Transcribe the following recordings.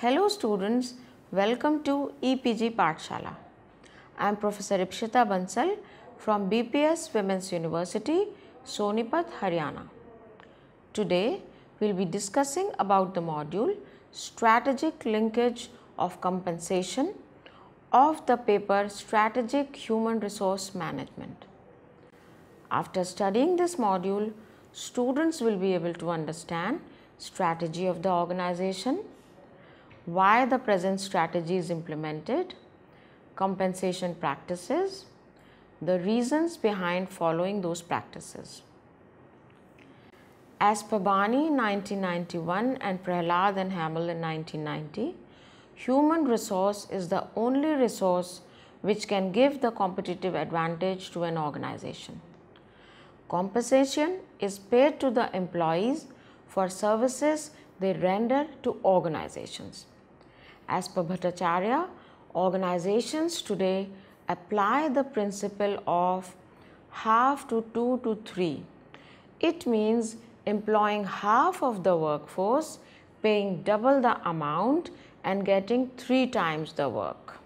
Hello students, welcome to EPG Pathshala. I am Professor Ipshita Bansal from BPS Women's University, Sonipat, Haryana. Today we will be discussing about the module Strategic Linkage of Compensation of the paper Strategic Human Resource Management. After studying this module, students will be able to understand strategy of the organization, why the present strategy is implemented, compensation practices, the reasons behind following those practices. As per Bani in 1991 and Prahlad and Hamel in 1990, human resource is the only resource which can give the competitive advantage to an organization. Compensation is paid to the employees for services they render to organizations. As per Bhattacharya, organizations today apply the principle of half to 2 to 3. It means employing half of the workforce, paying double the amount and getting 3 times the work.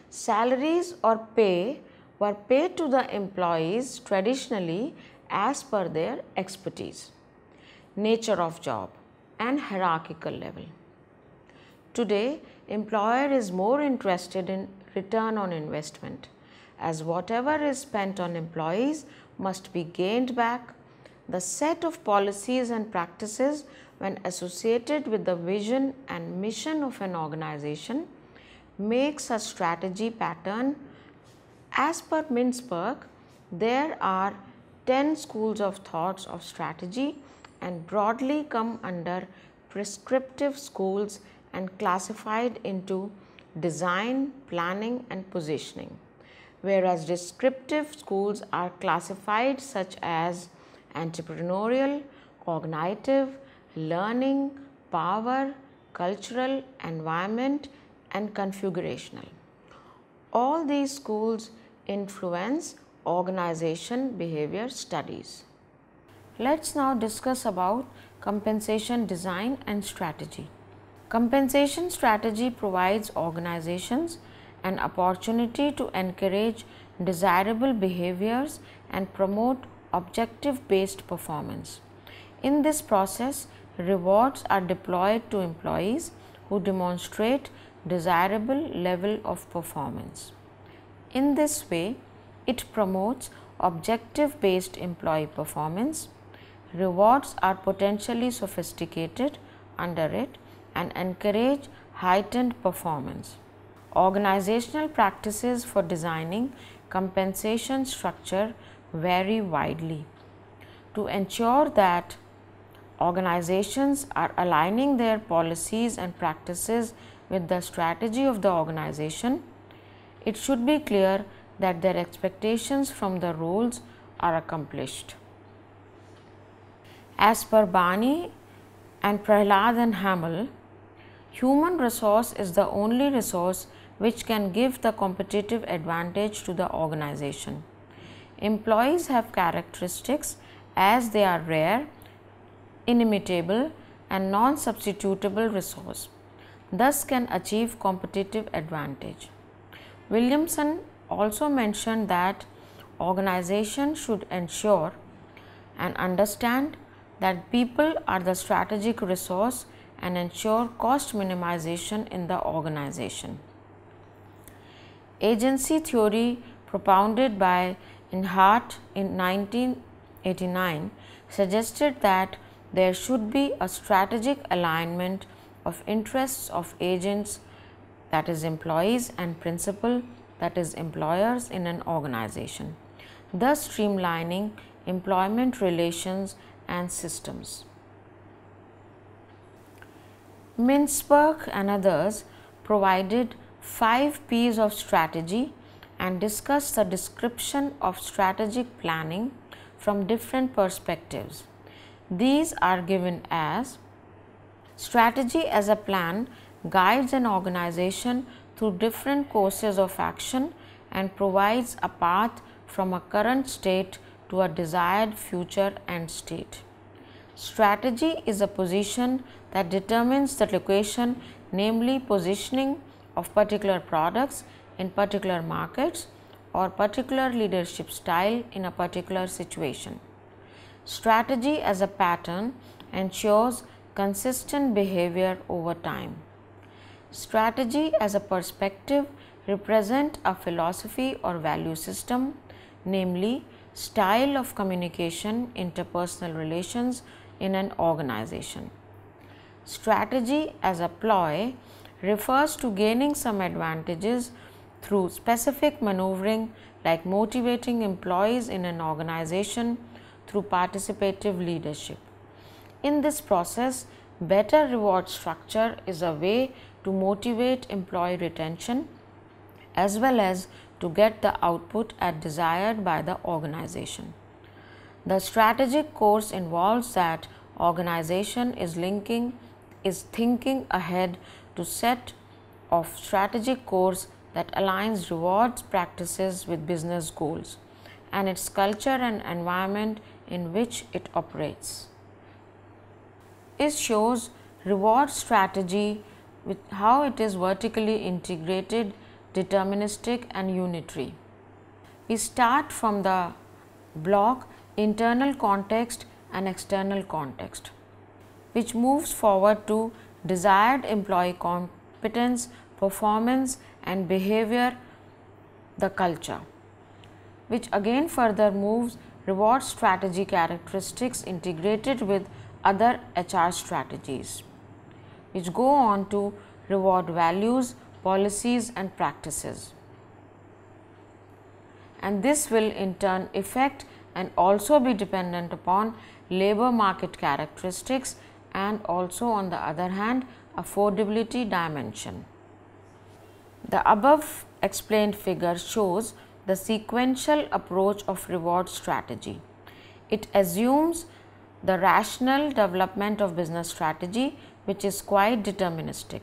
Salaries or pay were paid to the employees traditionally as per their expertise, nature of job and hierarchical level. Today, employer is more interested in return on investment, as whatever is spent on employees must be gained back. The set of policies and practices when associated with the vision and mission of an organization makes a strategy pattern. As per Mintzberg, there are 10 schools of thoughts of strategy and broadly come under prescriptive schools and classified into design, planning and positioning, whereas descriptive schools are classified such as entrepreneurial, cognitive, learning, power, cultural, environment and configurational. All these schools influence organization behavior studies. Let's now discuss about compensation design and strategy. Compensation strategy provides organizations an opportunity to encourage desirable behaviors and promote objective-based performance. In this process, rewards are deployed to employees who demonstrate desirable level of performance. In this way, it promotes objective-based employee performance. Rewards are potentially sophisticated under it and encourage heightened performance. Organizational practices for designing compensation structure vary widely. To ensure that organizations are aligning their policies and practices with the strategy of the organization, it should be clear that their expectations from the roles are accomplished. As per Bani and Prahlad and Hamel, human resource is the only resource which can give the competitive advantage to the organization. Employees have characteristics as they are rare, inimitable and non-substitutable resource, thus can achieve competitive advantage. Williamson also mentioned that organizations should ensure and understand that people are the strategic resource and ensure cost minimization in the organization. Agency theory propounded by Inhart in 1989 suggested that there should be a strategic alignment of interests of agents, that is employees, and principal, that is employers in an organization, thus streamlining employment relations and systems. Mintzberg and others provided 5 P's of strategy and discussed the description of strategic planning from different perspectives. These are given as: strategy as a plan guides an organization through different courses of action and provides a path from a current state to a desired future end state. Strategy is a position that determines the location, namely positioning of particular products in particular markets or particular leadership style in a particular situation. Strategy as a pattern ensures consistent behavior over time. Strategy as a perspective represents a philosophy or value system, namely style of communication, interpersonal relations in an organization. Strategy as a ploy refers to gaining some advantages through specific maneuvering, like motivating employees in an organization through participative leadership. In this process, better reward structure is a way to motivate employee retention as well as to get the output as desired by the organization. The strategic course involves that organization is thinking ahead to set of strategic course that aligns rewards practices with business goals and its culture and environment in which it operates. It shows reward strategy with how it is vertically integrated, deterministic and unitary. We start from the block internal context and external context, which moves forward to desired employee competence, performance and behavior, the culture, which again further moves reward strategy characteristics integrated with other HR strategies, which go on to reward values, policies and practices. And this will in turn affect and also be dependent upon labor market characteristics and also on the other hand affordability dimension. The above explained figure shows the sequential approach of reward strategy. It assumes the rational development of business strategy, which is quite deterministic.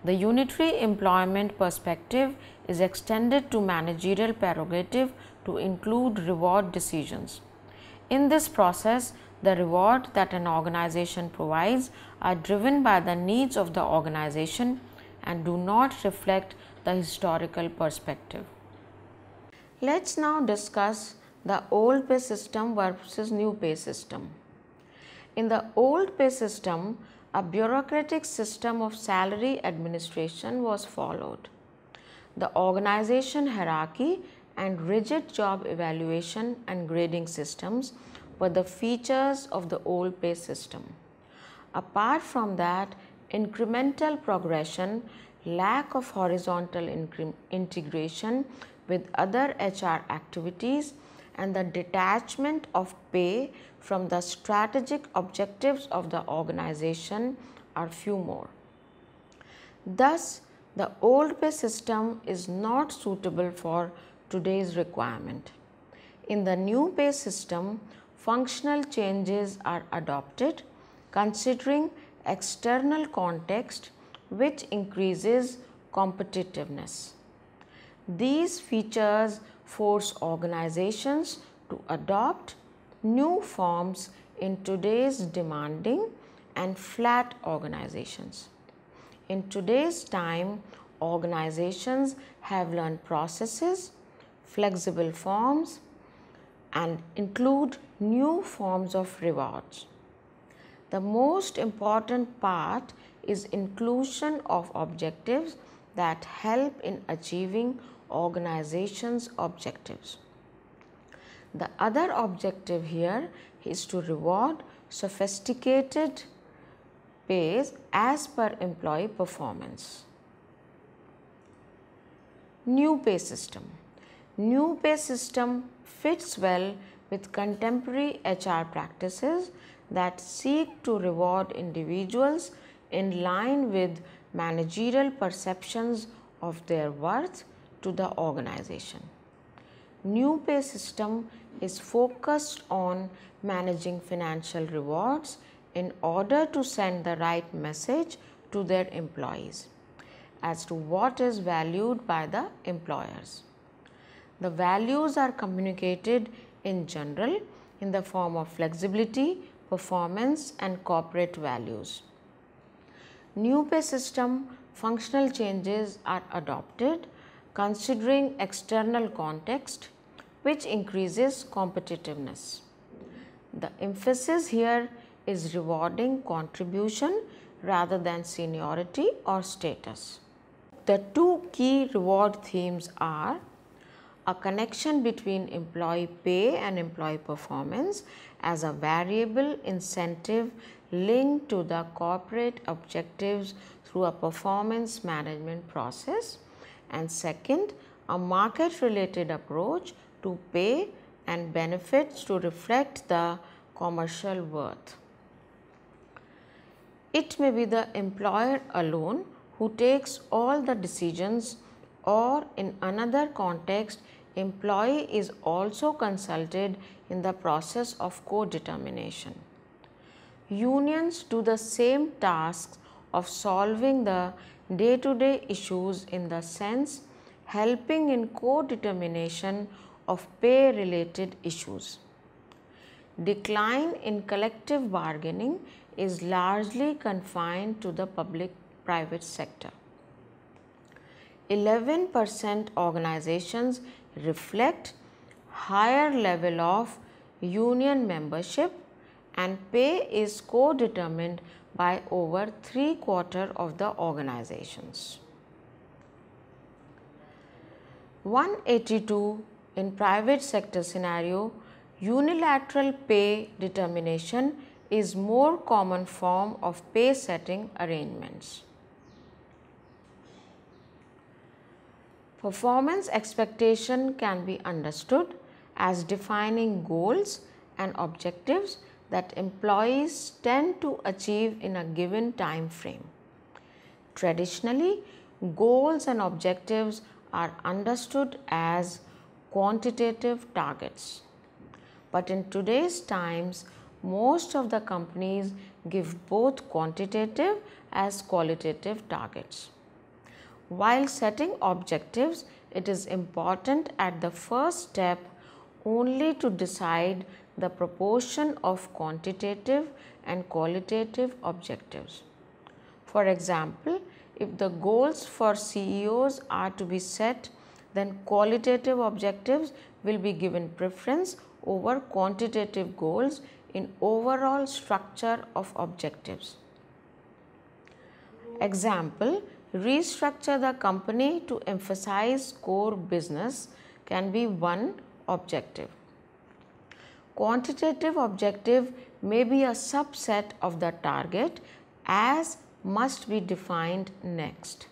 The unitary employment perspective is extended to managerial prerogative to include reward decisions. In this process, the reward that an organization provides are driven by the needs of the organization and do not reflect the historical perspective. Let's now discuss the old pay system versus new pay system. In the old pay system, a bureaucratic system of salary administration was followed. The organization hierarchy and rigid job evaluation and grading systems were the features of the old pay system. Apart from that, incremental progression, lack of horizontal integration with other HR activities and the detachment of pay from the strategic objectives of the organization are few more. Thus, the old pay system is not suitable for today's requirement. In the new pay system, functional changes are adopted considering external context, which increases competitiveness. These features force organizations to adopt new forms in today's demanding and flat organizations. In today's time, organizations have learned processes, flexible forms and include new forms of rewards. The most important part is inclusion of objectives that help in achieving organization's objectives. The other objective here is to reward sophisticated pays as per employee performance. New pay system. New pay system fits well with contemporary HR practices that seek to reward individuals in line with managerial perceptions of their worth to the organization. New pay system is focused on managing financial rewards in order to send the right message to their employees as to what is valued by the employers. The values are communicated in general in the form of flexibility, performance and corporate values. New pay system functional changes are adopted considering external context, which increases competitiveness. The emphasis here is rewarding contribution rather than seniority or status. The two key reward themes are a connection between employee pay and employee performance as a variable incentive linked to the corporate objectives through a performance management process, and second, a market related approach to pay and benefits to reflect the commercial worth. It may be the employer alone who takes all the decisions, or in another context, employee is also consulted in the process of co-determination. Unions do the same tasks of solving the day-to-day issues in the sense helping in co-determination of pay-related issues. Decline in collective bargaining is largely confined to the public-private sector. 11% organizations reflect higher level of union membership, and pay is co-determined by over 3/4 of the organizations. 182 in private sector scenario, unilateral pay determination is more common form of pay setting arrangements. Performance expectation can be understood as defining goals and objectives that employees tend to achieve in a given time frame. Traditionally, goals and objectives are understood as quantitative targets. But in today's times, most of the companies give both quantitative as qualitative targets. While setting objectives, it is important at the first step only to decide the proportion of quantitative and qualitative objectives. For example, if the goals for CEOs are to be set, then qualitative objectives will be given preference over quantitative goals in overall structure of objectives. Example, restructure the company to emphasize core business can be one objective. Quantitative objective may be a subset of the target as must be defined next.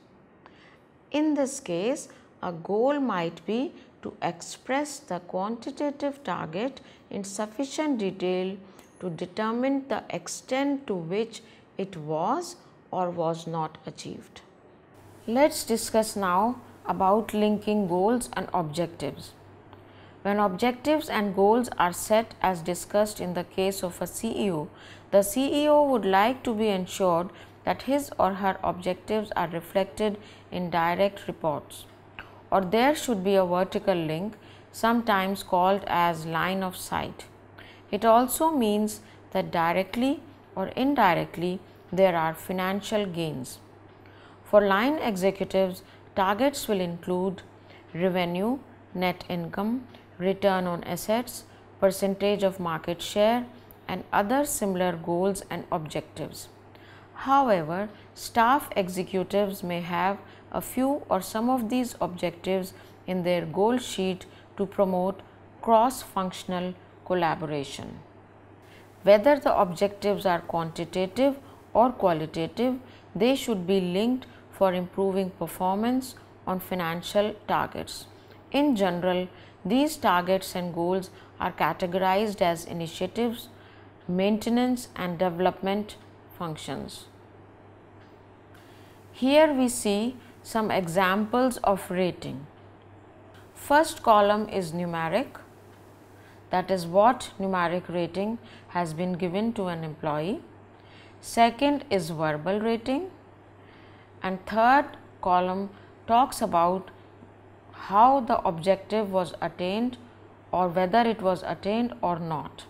In this case, a goal might be to express the quantitative target in sufficient detail to determine the extent to which it was or was not achieved. Let's discuss now about linking goals and objectives. When objectives and goals are set as discussed in the case of a CEO, the CEO would like to be ensured that his or her objectives are reflected in direct reports, or there should be a vertical link, sometimes called as line of sight. It also means that directly or indirectly there are financial gains. For line executives, targets will include revenue, net income, return on assets, percentage of market share, and other similar goals and objectives. However, staff executives may have a few or some of these objectives in their goal sheet to promote cross-functional collaboration. Whether the objectives are quantitative or qualitative, they should be linked for improving performance on financial targets. In general, these targets and goals are categorized as initiatives, maintenance and development functions. Here we see some examples of rating. First column is numeric, that is what numeric rating has been given to an employee. Second is verbal rating, and third column talks about how the objective was attained or whether it was attained or not.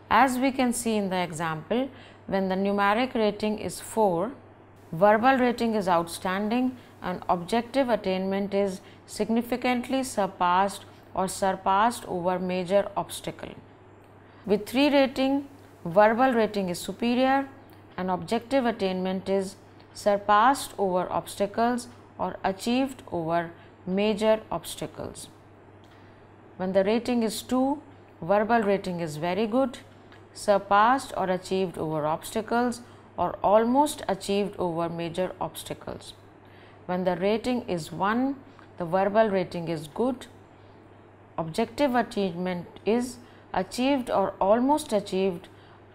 As we can see in the example, when the numeric rating is 4, verbal rating is outstanding and objective attainment is significantly surpassed or surpassed over major obstacle. With 3 rating, verbal rating is superior and objective attainment is surpassed over obstacles or achieved over major obstacles. When the rating is 2, verbal rating is very good, surpassed or achieved over obstacles or almost achieved over major obstacles. When the rating is 1, the verbal rating is good, objective achievement is achieved or almost achieved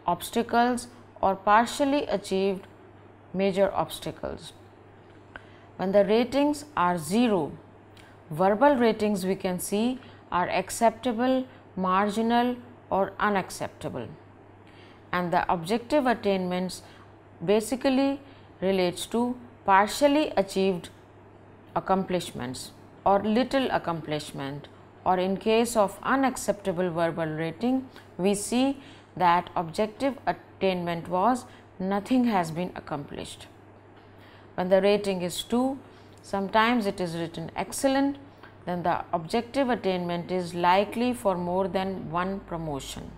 obstacles or partially achieved major obstacles. When the ratings are 0, verbal ratings we can see are acceptable, marginal or unacceptable, and the objective attainments basically relates to partially achieved accomplishments or little accomplishment, or in case of unacceptable verbal rating we see that objective attainment was nothing has been accomplished. When the rating is 2, sometimes it is written excellent, then the objective attainment is likely for more than one promotion.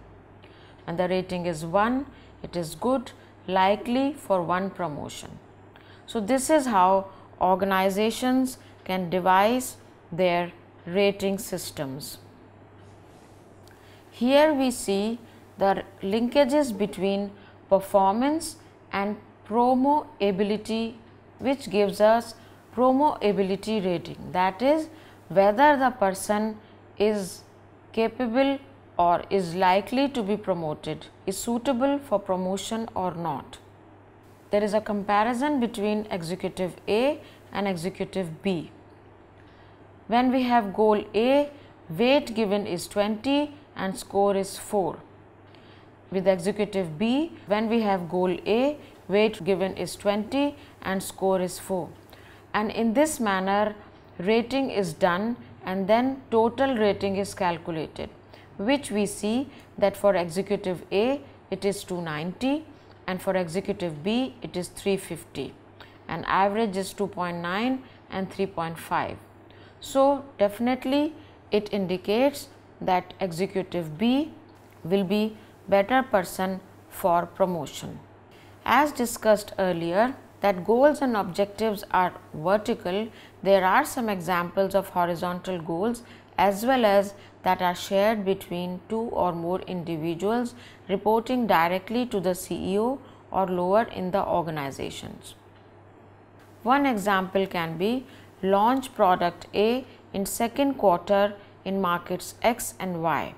When the rating is 1, it is good, likely for one promotion. So, this is how organizations can devise their rating systems. Here we see the linkages between performance and promoability, which gives us promoability rating, that is whether the person is capable or is likely to be promoted, is suitable for promotion or not. There is a comparison between executive A and executive B. When we have goal A, weight given is 20 and score is 4. With executive B, when we have goal A, weight given is 20 and score is 4. And in this manner, rating is done and then total rating is calculated, which we see that for executive A it is 290 and for executive B it is 350 and average is 2.9 and 3.5. So, definitely it indicates that executive B will be better person for promotion. As discussed earlier that goals and objectives are vertical, there are some examples of horizontal goals as well as that are shared between 2 or more individuals reporting directly to the CEO or lower in the organizations. One example can be launch product A in second quarter in markets X and Y,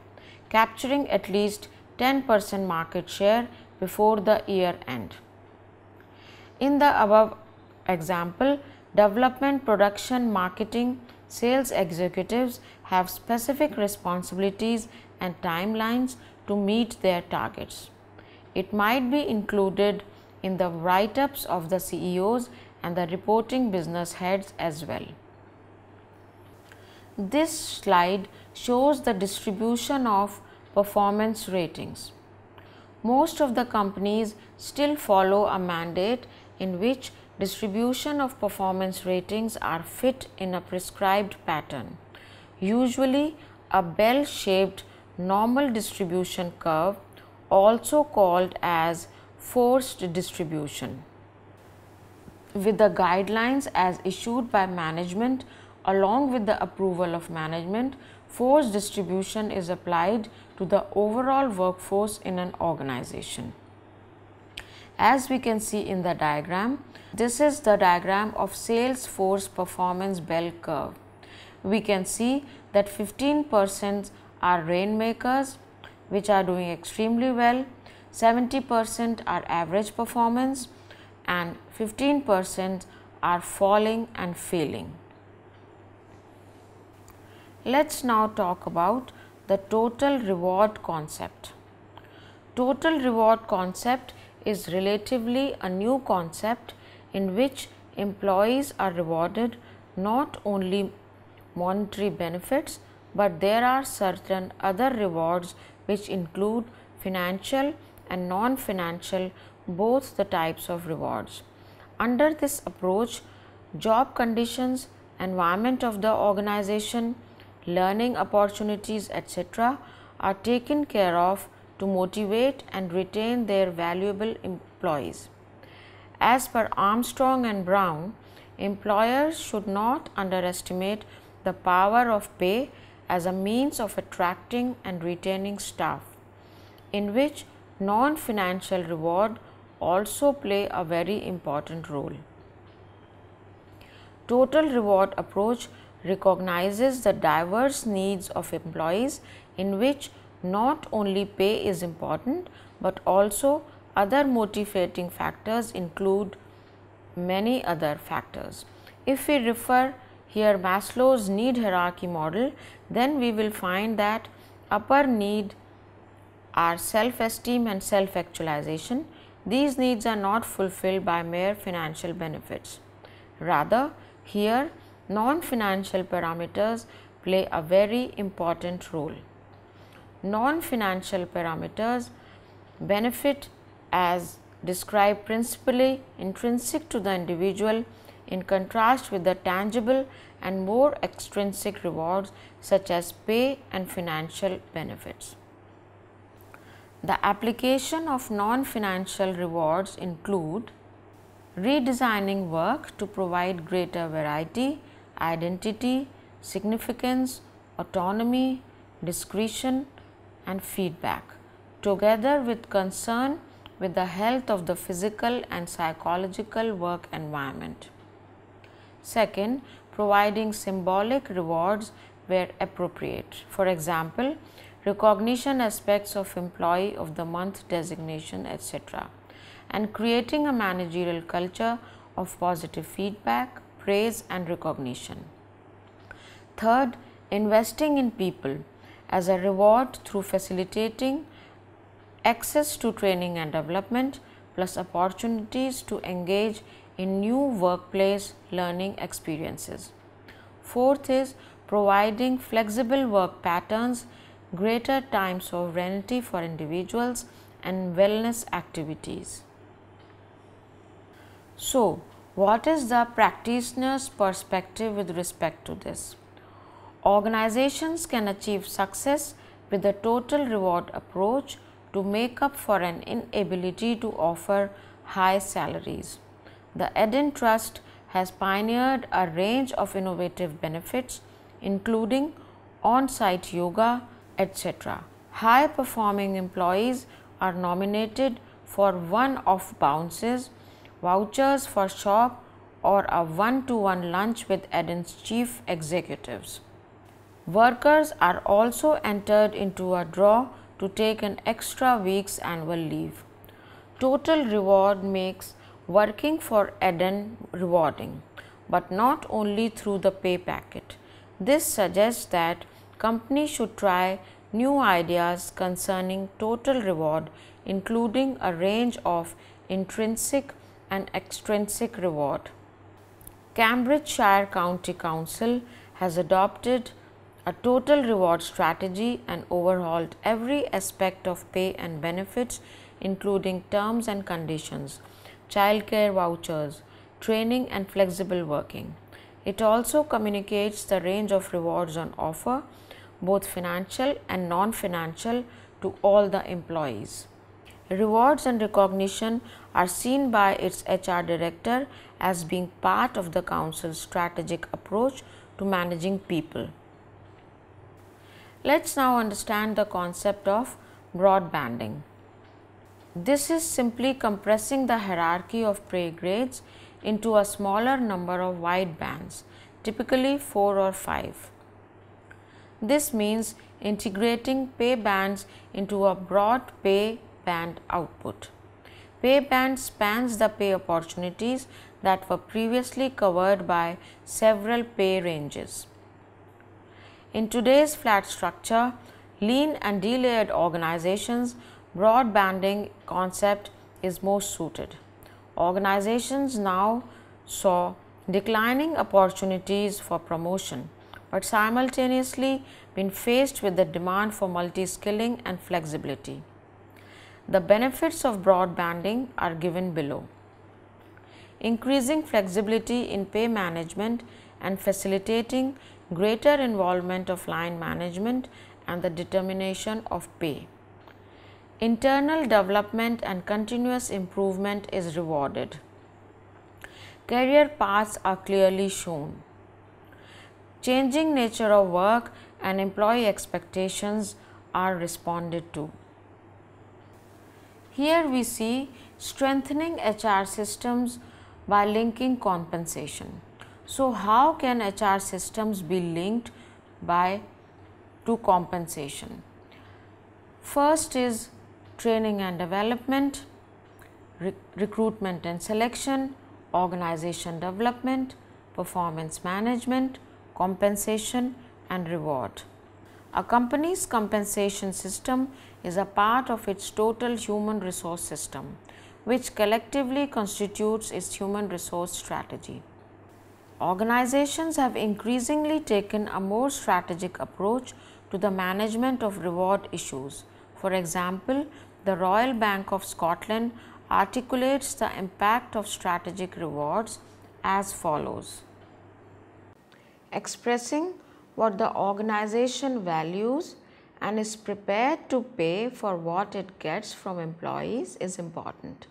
capturing at least 10% market share before the year end. In the above example, development, production, marketing, sales executives have specific responsibilities and timelines to meet their targets. It might be included in the write-ups of the CEOs and the reporting business heads as well. This slide shows the distribution of performance ratings. Most of the companies still follow a mandate in which distribution of performance ratings are fit in a prescribed pattern, usually a bell-shaped normal distribution curve, also called as forced distribution. With the guidelines as issued by management along with the approval of management, forced distribution is applied to the overall workforce in an organization. As we can see in the diagram, this is the diagram of sales force performance bell curve. We can see that 15% are rainmakers, which are doing extremely well, 70% are average performance and 15% are falling and failing. Let's now talk about the total reward concept. Total reward concept is relatively a new concept in which employees are rewarded not only monetary benefits, but there are certain other rewards which include financial and non-financial, both the types of rewards. Under this approach, job conditions, environment of the organization, learning opportunities, etc. are taken care of to motivate and retain their valuable employees. As per Armstrong and Brown, employers should not underestimate the power of pay as a means of attracting and retaining staff, in which non-financial reward also play a very important role. Total reward approach recognizes the diverse needs of employees, in which not only pay is important, but also other motivating factors include many other factors. If we refer here Maslow's need hierarchy model, then we will find that upper need are self-esteem and self-actualization. These needs are not fulfilled by mere financial benefits. Rather, here non-financial parameters play a very important role. Non-financial parameters benefit as described principally intrinsic to the individual, in contrast with the tangible and more extrinsic rewards such as pay and financial benefits. The application of non-financial rewards include redesigning work to provide greater variety, identity, significance, autonomy, discretion and feedback, together with concern with the health of the physical and psychological work environment. Second, providing symbolic rewards where appropriate. For example, recognition aspects of employee of the month designation, etc., and creating a managerial culture of positive feedback, praise and recognition. Third, investing in people as a reward through facilitating access to training and development, plus opportunities to engage in new workplace learning experiences. Fourth is providing flexible work patterns, greater time sovereignty for individuals and wellness activities. So, what is the practitioner's perspective with respect to this? Organizations can achieve success with a total reward approach to make up for an inability to offer high salaries. The Eden Trust has pioneered a range of innovative benefits, including on-site yoga, etc. High performing employees are nominated for one-off bounces, vouchers for shop or a one-to-one lunch with Eden's chief executives. Workers are also entered into a draw to take an extra week's annual leave. Total reward makes working for Eden rewarding, but not only through the pay packet. This suggests that companies should try new ideas concerning total reward, including a range of intrinsic and extrinsic reward. Cambridgeshire County Council has adopted a total reward strategy and overhauled every aspect of pay and benefits, including terms and conditions, childcare vouchers, training and flexible working. It also communicates the range of rewards on offer, both financial and non-financial, to all the employees. Rewards and recognition are seen by its HR director as being part of the council's strategic approach to managing people. Let's now understand the concept of broad banding. This is simply compressing the hierarchy of pay grades into a smaller number of wide bands, typically 4 or 5. This means integrating pay bands into a broad pay band output. Pay band spans the pay opportunities that were previously covered by several pay ranges. In today's flat structure, lean and delayered organizations, broad banding concept is most suited. Organizations now saw declining opportunities for promotion, but simultaneously been faced with the demand for multi-skilling and flexibility. The benefits of broadbanding are given below. Increasing flexibility in pay management and facilitating greater involvement of line management and the determination of pay. Internal development and continuous improvement is rewarded. Career paths are clearly shown. Changing nature of work and employee expectations are responded to. Here we see strengthening HR systems by linking compensation. So, how can HR systems be linked to compensation? First is training and development, recruitment and selection, organization development, performance management, compensation and reward. A company's compensation system is a part of its total human resource system, which collectively constitutes its human resource strategy. Organizations have increasingly taken a more strategic approach to the management of reward issues. For example, the Royal Bank of Scotland articulates the impact of strategic rewards as follows. Expressing what the organization values and is prepared to pay for what it gets from employees is important.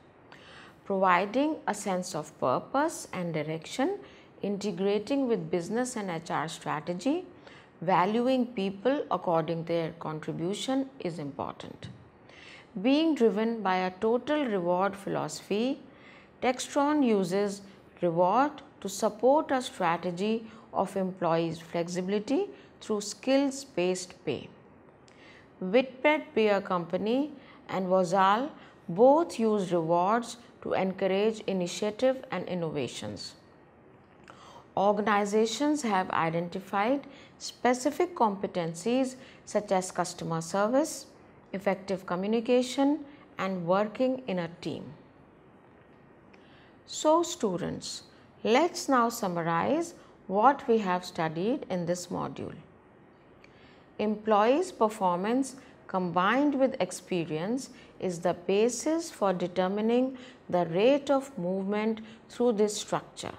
Providing a sense of purpose and direction, integrating with business and HR strategy, valuing people according to their contribution is important. Being driven by a total reward philosophy, Textron uses reward to support a strategy of employees' flexibility through skills-based pay. Whitbread Beer Company and Vazal both use rewards to encourage initiative and innovations. Organizations have identified specific competencies such as customer service, effective communication, and working in a team. So, students, let's now summarize what we have studied in this module. Employees' performance combined with experience is the basis for determining the rate of movement through this structure.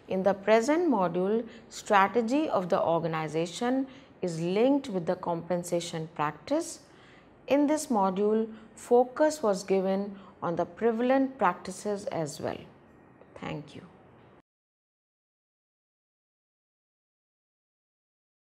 In the present module, strategy of the organization is linked with the compensation practice. In this module, focus was given on the prevalent practices as well. Thank you.